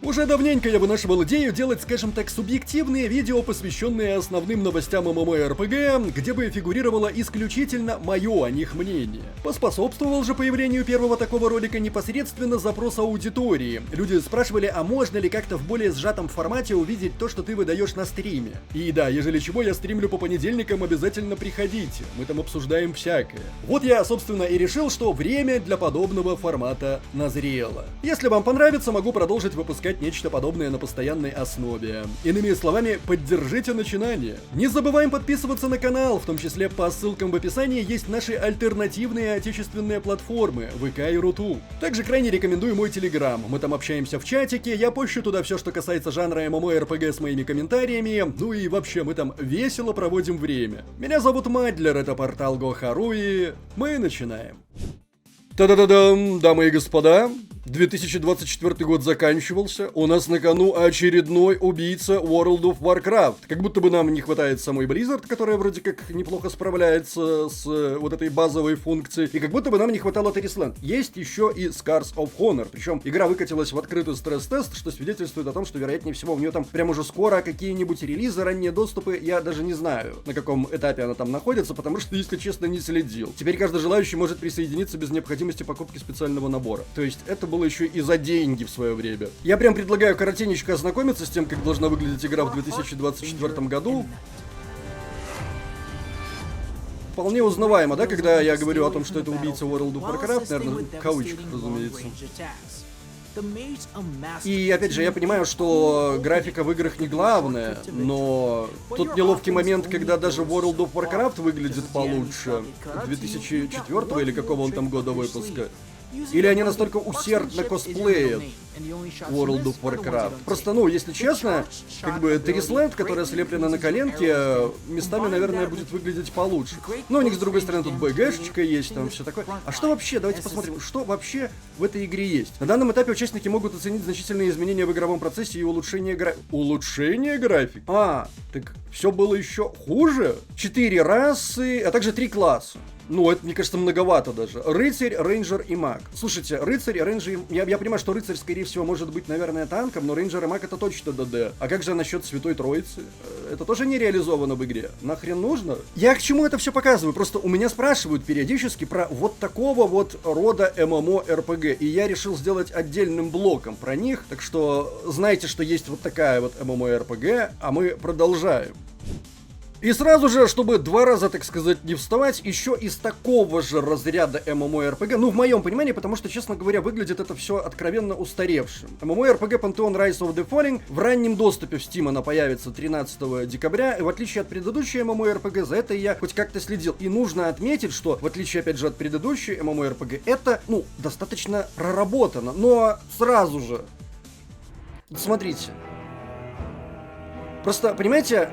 Уже давненько я вынашивал идею делать, скажем так, субъективные видео, посвященные основным новостям ММО-РПГ, где бы фигурировало исключительно мое о них мнение. Поспособствовал же появлению первого такого ролика непосредственно запрос аудитории. Люди спрашивали, а можно ли как-то в более сжатом формате увидеть то, что ты выдаешь на стриме. И да, ежели чего, я стримлю по понедельникам, обязательно приходите, мы там обсуждаем всякое. Вот я, собственно, и решил, что время для подобного формата назрело. Если вам понравится, могу продолжить выпускать нечто подобное на постоянной основе. Иными словами, поддержите начинание. Не забываем подписываться на канал, в том числе по ссылкам в описании есть наши альтернативные отечественные платформы ВК и Руту. Также крайне рекомендую мой Телеграм, мы там общаемся в чатике, я пощу туда все, что касается жанра ММО-РПГ с моими комментариями, ну и вообще мы там весело проводим время. Меня зовут Мадлер, это портал Гохаруи, мы начинаем. Та-да-да-дам, дамы и господа, 2024 год заканчивался, у нас на кону очередной убийца World of Warcraft. Как будто бы нам не хватает самой Blizzard, которая вроде как неплохо справляется с вот этой базовой функцией, и как будто бы нам не хватало Terrasland. Есть еще и Scars of Honor, причем игра выкатилась в открытый стресс-тест, что свидетельствует о том, что вероятнее всего у нее там прям уже скоро какие-нибудь релизы, ранние доступы, я даже не знаю, на каком этапе она там находится, потому что, если честно, не следил. Теперь каждый желающий может присоединиться без необходимости покупки специального набора. То есть это было еще и за деньги в свое время. Я прям предлагаю коротенечко ознакомиться с тем, как должна выглядеть игра в 2024 году. Вполне узнаваемо, да, когда я говорю о том, что это убийца World of Warcraft, наверное, в кавычках, разумеется. И опять же, я понимаю, что графика в играх не главное, но тут неловкий момент, когда даже World of Warcraft выглядит получше 2004 или какого он там года выпуска. Или они настолько усердно косплеят World of Warcraft. Просто, ну, если честно, как бы Terrasland, которая слеплена на коленке, местами, наверное, будет выглядеть получше. Но у них, с другой стороны, тут БГшечка есть, там все такое. А что вообще, давайте посмотрим, что вообще в этой игре есть. На данном этапе участники могут оценить значительные изменения в игровом процессе и улучшение Улучшение графики? А, так все было еще хуже? 4 расы, а также 3 класса. Ну, это, мне кажется, многовато даже. Рыцарь, рейнджер и маг. Слушайте, рыцарь, рейнджер... Я понимаю, что рыцарь, скорее всего, может быть, наверное, танком, но рейнджер и маг это точно ДД. А как же насчет Святой Троицы? Это тоже не реализовано в игре. Нахрен нужно? Я к чему это все показываю? Просто у меня спрашивают периодически про вот такого вот рода ММО-РПГ. И я решил сделать отдельным блоком про них. Так что знаете, что есть вот такая вот ММО-РПГ, а мы продолжаем. И сразу же, чтобы 2 раза, так сказать, не вставать, еще из такого же разряда ММО-РПГ, ну, в моем понимании, потому что, честно говоря, выглядит это все откровенно устаревшим. ММО-РПГ Pantheon Rise of the Fallen в раннем доступе в Steam она появится 13 декабря, и в отличие от предыдущей ММО-РПГ, за это я хоть как-то следил. И нужно отметить, что, в отличие, опять же, от предыдущей ММО-РПГ, это, ну, достаточно проработано, но сразу же. Смотрите. Просто, понимаете,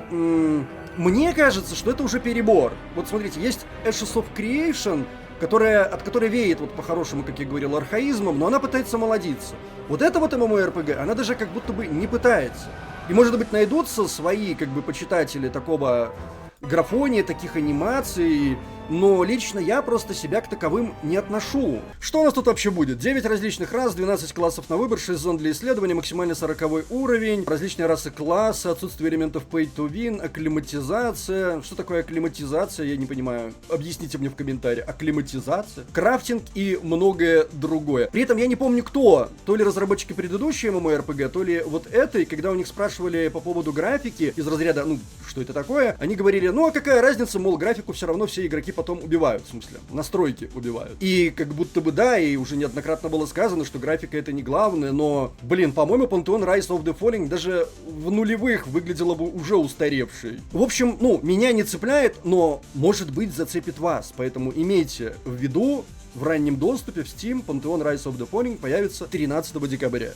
мне кажется, что это уже перебор. Вот смотрите, есть Ashes of Creation, от которой веет, вот по-хорошему, как я говорил, архаизмом, но она пытается молодиться. Вот это вот ММО-РПГ, она даже как будто бы не пытается. И, может быть, найдутся свои, как бы, почитатели такого графония, таких анимаций, но лично я просто себя к таковым не отношу. Что у нас тут вообще будет? 9 различных рас, 12 классов на выбор, 6 зон для исследования, максимально 40 уровень, различные расы класса, отсутствие элементов pay to win, акклиматизация. Что такое акклиматизация? Я не понимаю. Объясните мне в комментариях. Акклиматизация? Крафтинг и многое другое. При этом я не помню кто. То ли разработчики предыдущей MMORPG, то ли вот этой, когда у них спрашивали по поводу графики из разряда, ну, что это такое, они говорили, ну, а какая разница, мол, графику все равно все игроки потом убивают, в смысле, настройки убивают. И как будто бы да, и уже неоднократно было сказано, что графика это не главное, но, блин, по-моему, Pantheon Rise of the Fallen даже в нулевых выглядела бы уже устаревшей. В общем, ну, меня не цепляет, но, может быть, зацепит вас, поэтому имейте в виду, в раннем доступе в Steam Pantheon Rise of the Fallen появится 13 декабря.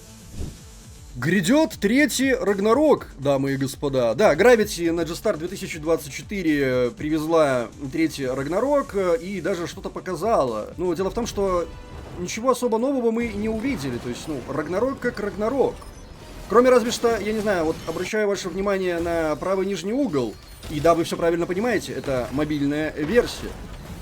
Грядет третий Рагнарок, дамы и господа. Да, Gravity на G-Star 2024 привезла третий Рагнарок и даже что-то показала. Ну, дело в том, что ничего особо нового мы не увидели. То есть, ну, Рагнарок как Рагнарок. Кроме разве что, я не знаю, вот обращаю ваше внимание на правый нижний угол. И да, вы все правильно понимаете, это мобильная версия.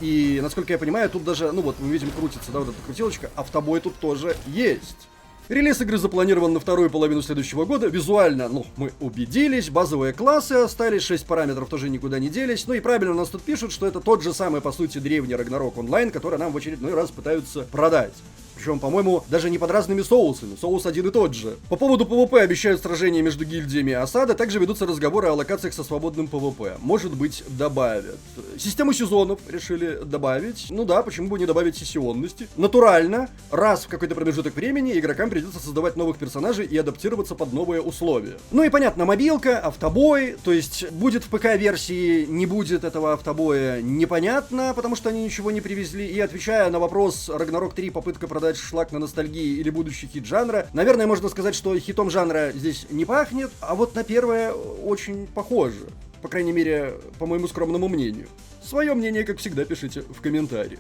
И, насколько я понимаю, тут даже, ну вот, мы видим, крутится, да, вот эта крутилочка, автобой тут тоже есть. Релиз игры запланирован на вторую половину следующего года. Визуально, мы убедились, базовые классы остались, 6 параметров тоже никуда не делись. Ну и правильно у нас тут пишут, что это тот же самый, по сути, древний Ragnarok Online, который нам в очередной раз пытаются продать. Причем, по-моему, даже не под разными соусами. Соус один и тот же. По поводу ПВП обещают сражения между гильдиями и осады. Также ведутся разговоры о локациях со свободным ПВП. Может быть, добавят. Систему сезонов решили добавить. Ну да, почему бы не добавить сессионности? Натурально, раз в какой-то промежуток времени игрокам придется создавать новых персонажей и адаптироваться под новые условия. Ну и понятно, мобилка, автобой. То есть, будет в ПК-версии, не будет этого автобоя, непонятно, потому что они ничего не привезли. И отвечая на вопрос, Ragnarok 3 попытка продать шлак на ностальгии или будущий хит жанра. Наверное, можно сказать, что хитом жанра здесь не пахнет, а вот на первое очень похоже. По крайней мере, по моему скромному мнению. Свое мнение, как всегда, пишите в комментариях.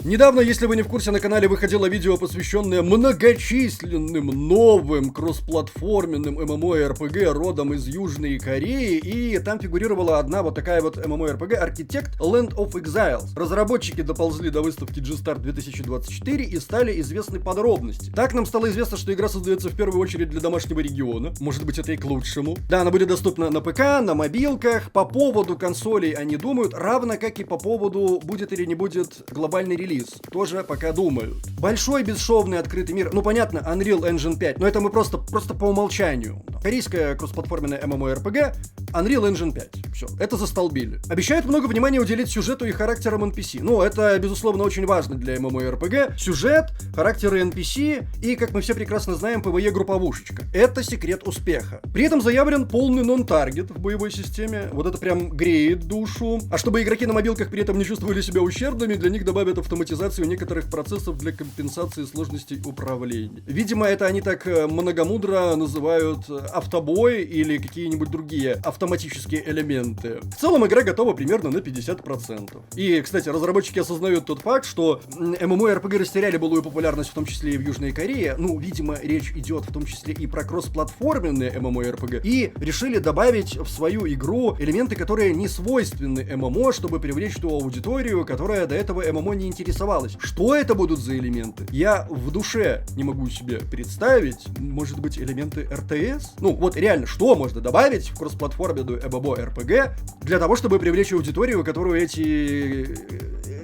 Недавно, если вы не в курсе, на канале выходило видео, посвященное многочисленным новым кроссплатформенным MMORPG родом из Южной Кореи, и там фигурировала одна вот такая вот MMORPG Architect Land of Exiles. Разработчики доползли до выставки G-Star 2024 и стали известны подробности. Так нам стало известно, что игра создается в первую очередь для домашнего региона. Может быть, это и к лучшему. Да, она будет доступна на ПК, на мобилках. По поводу консолей они думают, равно как и по поводу, будет или не будет глобальный релиз. Тоже пока думают. Большой бесшовный открытый мир. Ну понятно, Unreal Engine 5, но это мы просто по умолчанию. Корейская кроссплатформенная MMORPG, Unreal Engine 5. Все, это застолбили. Обещают много внимания уделить сюжету и характерам NPC. Ну, это, безусловно, очень важно для MMORPG. Сюжет, характеры NPC и, как мы все прекрасно знаем, PvE-групповушечка. Это секрет успеха. При этом заявлен полный нон-таргет в боевой системе. Вот это прям греет душу. А чтобы игроки на мобилках при этом не чувствовали себя ущербными, для них добавят автоматизацию некоторых процессов для компенсации сложностей управления. Видимо, это они так многомудро называют автобой или какие-нибудь другие автоматические элементы. В целом игра готова примерно на 50%. И, кстати, разработчики осознают тот факт, что MMORPG растеряли былую популярность, в том числе и в Южной Корее. Ну, видимо, речь идет в том числе и про кроссплатформенные MMORPG. И решили добавить в свою игру элементы, которые не свойственны ММО, чтобы привлечь ту аудиторию, которая до этого ММО не интересовалась. Что это будут за элементы? Я в душе не могу себе представить. Может быть, элементы РТС? Ну, вот реально, что можно добавить в кроссплатформенную MMORPG для того, чтобы привлечь аудиторию, которую эти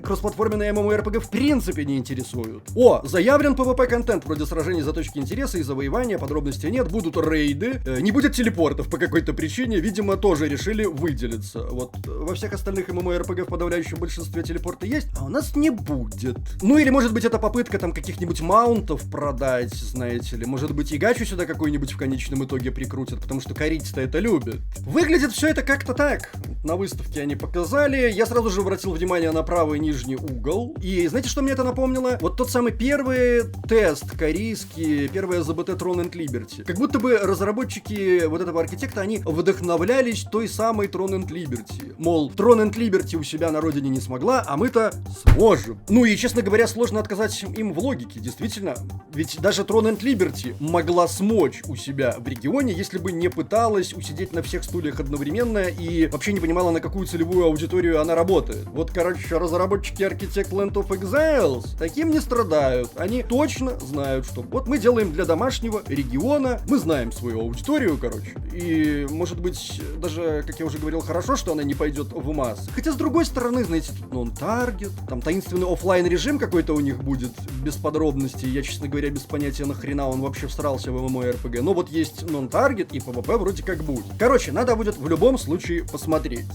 кроссплатформенные MMORPG в принципе не интересуют. О, заявлен PvP-контент, вроде сражений за точки интереса и завоевания, подробностей нет, будут рейды, не будет телепортов по какой-то причине, видимо, тоже решили выделиться. Вот во всех остальных MMORPG в подавляющем большинстве телепорты есть, а у нас не будет. Ну или может быть это попытка там каких-нибудь маунтов продать, знаете ли, может быть и гачу сюда какой-нибудь в конечном итоге прикрутят, потому что корейцы-то это любят. Выглядит все это как-то так. На выставке они показали, я сразу же обратил внимание на правый нижний угол. И знаете, что мне это напомнило? Вот тот самый первый тест корейский, первая ЗБТ Throne and Liberty. Как будто бы разработчики вот этого архитекта, они вдохновлялись той самой Throne and Liberty. Мол, Throne and Liberty у себя на родине не смогла, а мы-то сможем. Ну и, честно говоря, сложно отказать им в логике, действительно. Ведь даже Throne and Liberty могла смочь у себя в регионе, если бы не пыталась усидеть на всех стульях одновременно и вообще не понимала, на какую целевую аудиторию она работает. Вот, короче, разработчики Architect Land of Exiles таким не страдают. Они точно знают, что вот мы делаем для домашнего региона, мы знаем свою аудиторию, короче. И, может быть, даже, как я уже говорил, хорошо, что она не пойдет в массы. Хотя, с другой стороны, знаете, тут нон-таргет, там таинственный оффлайн режим какой-то у них будет, без подробностей. Я, честно говоря, без понятия, нахрена он вообще всрался в MMORPG. Но вот есть нон-таргет и PvP вроде как будет. Короче, надо будет в любом случае посмотреть.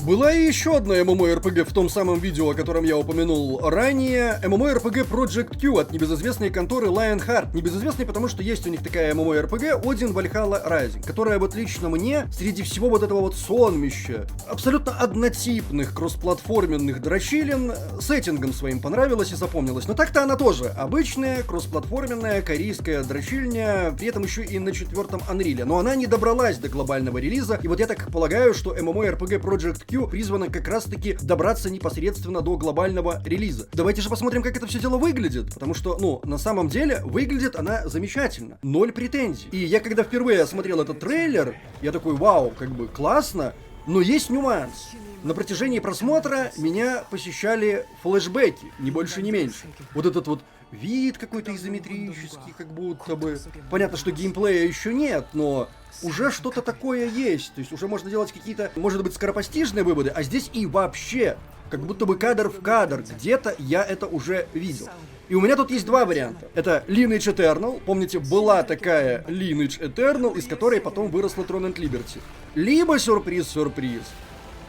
Была и еще одна MMORPG в том самом видео, о котором я упомянул ранее. MMORPG Project Q от небезызвестной конторы Lionheart. Небезызвестной, потому что есть у них такая MMORPG Odin Valhalla Rising, которая вот лично мне, среди всего вот этого вот сонмища абсолютно однотипных кроссплатформенных дрочилин, сеттингом своим понравилась и запомнилась. Но так-то она тоже обычная кроссплатформенная корейская дрочильня, при этом еще и на 4-м Unreal. Но она не добралась до глобального релиза, и вот я так полагаю, что MMORPG Project Q призвана как раз-таки добраться непосредственно до глобального релиза. Давайте же посмотрим, как это все дело выглядит, потому что, ну, на самом деле, выглядит она замечательно. 0 претензий. И я когда впервые осмотрел этот трейлер, я такой, вау, как бы классно, но есть нюанс. На протяжении просмотра меня посещали флешбеки, ни больше, ни меньше. Вот этот вот вид какой-то изометрический, как будто бы. Понятно, что геймплея еще нет, но уже что-то такое есть. То есть уже можно делать какие-то, может быть, скоропостижные выводы, а здесь и вообще, как будто бы кадр в кадр. Где-то я это уже видел. И у меня тут есть два варианта. Это Lineage Eternal. Помните, была такая Lineage Eternal, из которой потом выросла Throne and Liberty. Либо сюрприз-сюрприз.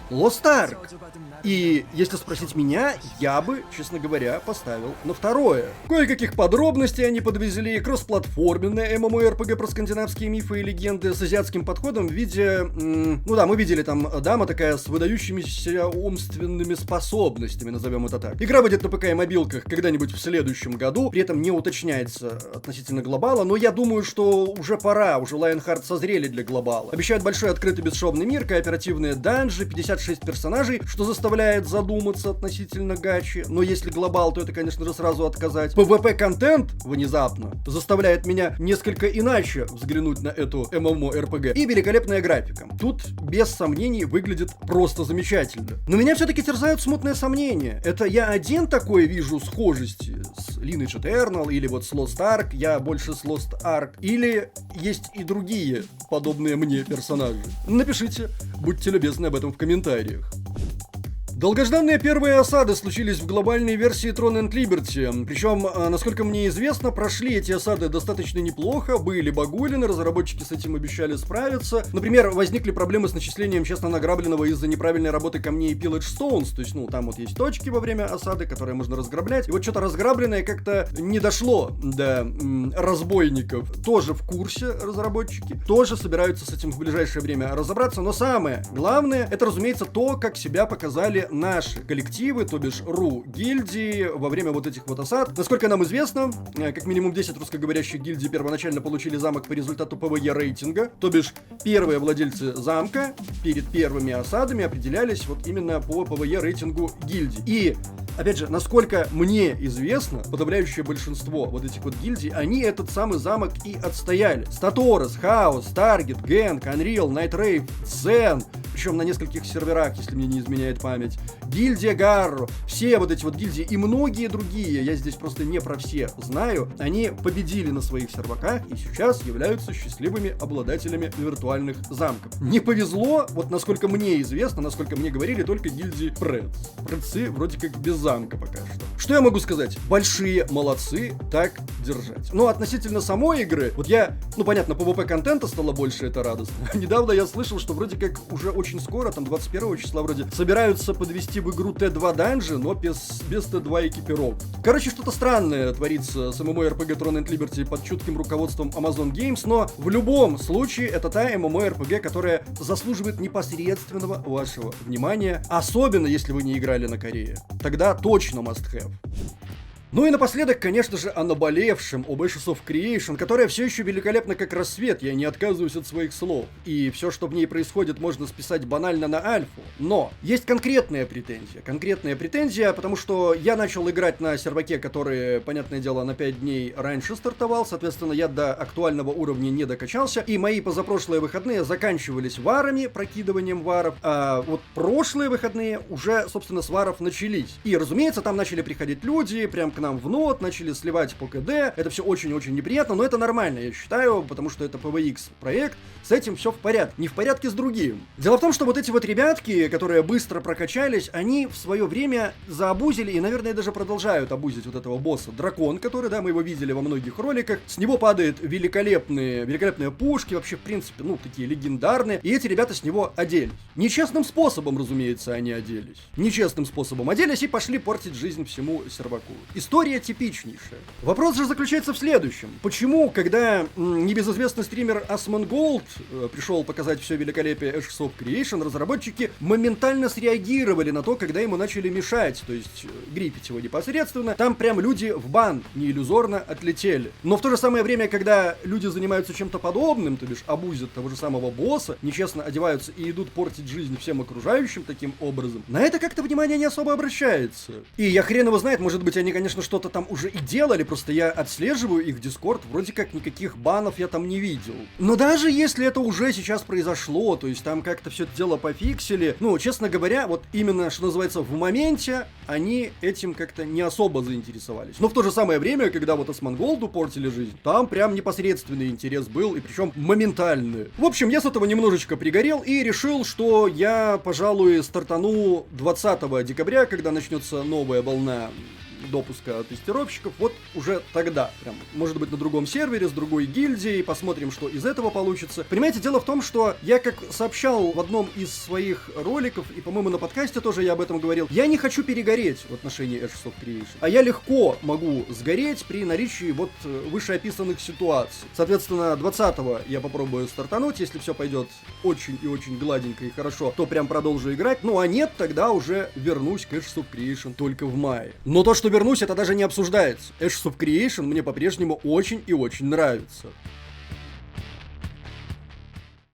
Lost Ark. И если спросить меня, я бы, честно говоря, поставил на второе. Кое-каких подробностей они подвезли, кроссплатформенное MMORPG про скандинавские мифы и легенды с азиатским подходом в виде... ну да, мы видели там дама такая с выдающимися умственными способностями, назовем это так. Игра выйдет на ПК и мобилках когда-нибудь в следующем году, при этом не уточняется относительно глобала, но я думаю, что уже пора, уже Lionheart созрели для глобала. Обещают большой открытый бесшовный мир, кооперативные данжи, 56 персонажей, что заставляет задуматься относительно гачи. Но если глобал, то это, конечно же, сразу отказать. PvP-контент внезапно заставляет меня несколько иначе взглянуть на эту MMORPG. И великолепная графика. Тут, без сомнений, выглядит просто замечательно. Но меня все-таки терзают смутные сомнения. Это я один такой вижу схожести с Lineage Eternal или вот с Lost Ark, я больше с Lost Ark, или есть и другие подобные мне персонажи? Напишите, будьте любезны об этом в комментариях. Долгожданные первые осады случились в глобальной версии Throne and Liberty. Причем, насколько мне известно, прошли эти осады достаточно неплохо, были багулины, разработчики с этим обещали справиться. Например, возникли проблемы с начислением честно награбленного из-за неправильной работы камней и Pillage Stones. То есть, ну, там вот есть точки во время осады, которые можно разграблять. И вот что-то разграбленное как-то не дошло до разбойников. Тоже в курсе разработчики, тоже собираются с этим в ближайшее время разобраться. Но самое главное, это, разумеется, то, как себя показали наши коллективы, то бишь гильдии во время вот этих вот осад. Насколько нам известно, как минимум 10 русскоговорящих гильдий первоначально получили замок по результату ПВЕ рейтинга, то бишь первые владельцы замка перед первыми осадами определялись вот именно по ПВЕ рейтингу гильдий. И опять же, насколько мне известно, подавляющее большинство вот этих вот гильдий, они этот самый замок и отстояли. Статорос, Хаос, Таргет, Генк, Unreal, Night Rave, Zen, причем на нескольких серверах, если мне не изменяет память, гильдия Гарро, все вот эти вот гильдии и многие другие, я здесь просто не про все знаю, они победили на своих серваках и сейчас являются счастливыми обладателями виртуальных замков. Не повезло, вот насколько мне известно, насколько мне говорили, только гильдии Предс. Предсы вроде как без замка пока что. Что я могу сказать? Большие молодцы, так держать. Но относительно самой игры, вот я, ну понятно, PvP-контента стало больше, это радостно. Недавно я слышал, что вроде как уже очень скоро, там 21 числа вроде, собираются подвести в игру Т2 данжи, но без Т2 экипировок. Короче, что-то странное творится с MMORPG Throne and Liberty под чутким руководством Amazon Games, но в любом случае это та MMORPG, которая заслуживает непосредственного вашего внимания, особенно если вы не играли на Корее. Тогда точно must have. Ну и напоследок, конечно же, о наболевшем, об Ashes of Creation, которая все еще великолепна как рассвет, я не отказываюсь от своих слов. И все, что в ней происходит, можно списать банально на альфу. Но есть конкретная претензия, потому что я начал играть на серваке, который, понятное дело, на 5 дней раньше стартовал, соответственно, я до актуального уровня не докачался, и мои позапрошлые выходные заканчивались варами, прокидыванием варов, а вот прошлые выходные уже, собственно, с варов начались. И, разумеется, там начали приходить люди, прям к нам в нот, начали сливать по КД. Это все очень-очень неприятно, но это нормально, я считаю, потому что это PvX проект, с этим все в порядке. Не в порядке с другим. Дело в том, что вот эти вот ребятки, которые быстро прокачались, они в свое время заобузили и, наверное, даже продолжают обузить вот этого босса. Дракон, который, да, мы его видели во многих роликах. С него падают великолепные пушки, вообще, в принципе, ну, такие легендарные. И эти ребята с него оделись. Нечестным способом, разумеется, они оделись. Нечестным способом оделись и пошли портить жизнь всему серваку. История типичнейшая. Вопрос же заключается в следующем. Почему, когда небезызвестный стример Asmongold пришел показать все великолепие Ashes of Creation, разработчики моментально среагировали на то, когда ему начали мешать, то есть гриппить его непосредственно, там прям люди в бан не иллюзорно отлетели. Но в то же самое время, когда люди занимаются чем-то подобным, то бишь абузят того же самого босса, нечестно одеваются и идут портить жизнь всем окружающим таким образом, на это как-то внимание не особо обращается. И я хрен его знает, может быть, они, конечно, конечно, что-то там уже и делали, просто я отслеживаю их Discord, вроде как никаких банов я там не видел. Но даже если это уже сейчас произошло, то есть там как-то все это дело пофиксили, ну, честно говоря, вот именно, что называется, в моменте они этим как-то не особо заинтересовались. Но в то же самое время, когда вот Асмонголду портили жизнь, там прям непосредственный интерес был, и причем моментальный. В общем, я с этого немножечко пригорел и решил, что я, пожалуй, стартану 20 декабря, когда начнется новая волна допуска тестировщиков, вот уже тогда, прям, может быть, на другом сервере, с другой гильдией, посмотрим, что из этого получится. Понимаете, дело в том, что я, как сообщал в одном из своих роликов, и, по-моему, на подкасте тоже я об этом говорил, я не хочу перегореть в отношении Ashes of Creation, а я легко могу сгореть при наличии вот вышеописанных ситуаций. Соответственно, 20-го я попробую стартануть, если все пойдет очень и очень гладенько и хорошо, то прям продолжу играть, ну а нет, тогда уже вернусь к Ashes of Creation только в мае. Но то, что вернусь, это даже не обсуждается. Ashes of Creation мне по-прежнему очень и очень нравится.